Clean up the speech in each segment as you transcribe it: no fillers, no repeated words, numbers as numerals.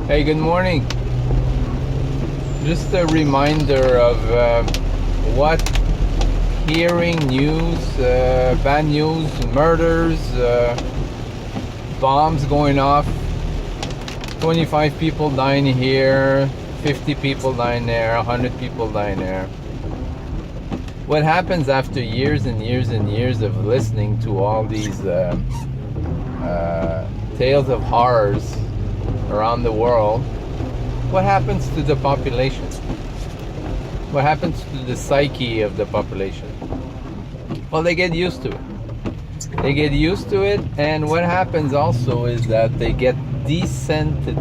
Hey, good morning. Just a reminder of what hearing news, bad news, murders, bombs going off, 25 people dying here, 50 people dying there, 100 people dying there. What happens after years and years and years of listening to all these tales of horrors around the world? What happens to the population? What happens to the psyche of the population? Well, they get used to it. They get used to it, and what happens also is that they get desensitized,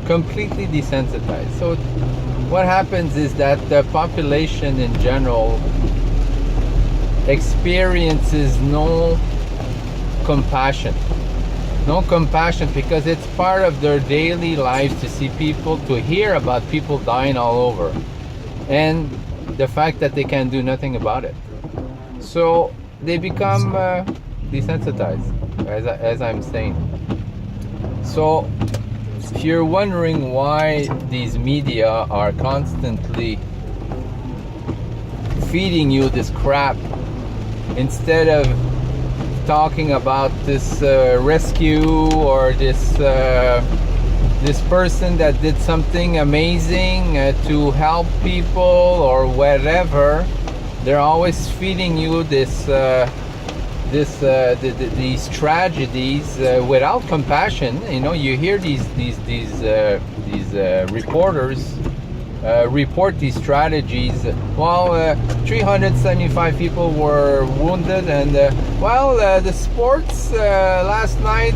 completely desensitized. So what happens is that the population in general experiences no compassion because it's part of their daily lives to see people, to hear about people dying all over, and the fact that they can do nothing about it. So they become desensitized, as I'm saying. So if you're wondering why these media are constantly feeding you this crap instead of talking about this rescue or this person that did something amazing to help people or whatever, they're always feeding you these tragedies without compassion. You know, you hear these reporters report these strategies. Well, 375 people were wounded, and the sports last night,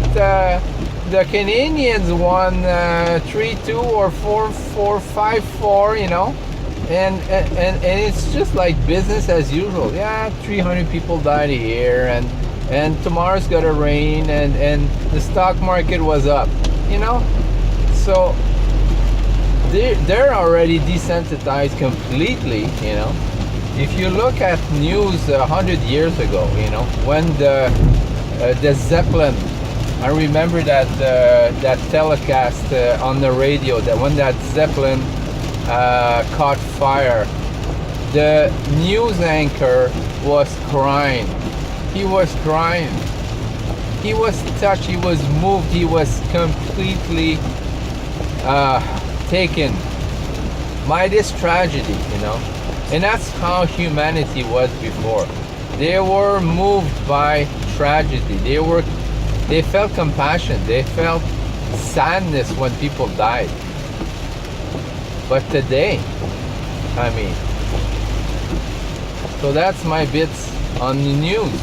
the Canadians won 3-2 or 4-5-4. You know, and it's just like business as usual. Yeah, 300 people died here, and tomorrow's gonna rain, and the stock market was up. You know, so they're already desensitized completely. You know, if you look at news 100 years ago, you know, when the Zeppelin, I remember that telecast on the radio, that when that Zeppelin caught fire, the news anchor was crying. He was crying. He was touched. He was moved. He was completely taken by this tragedy, you know. And that's how humanity was before. They were moved by tragedy. They felt compassion. They felt sadness when people died. But today, I mean, so that's my bits on the news.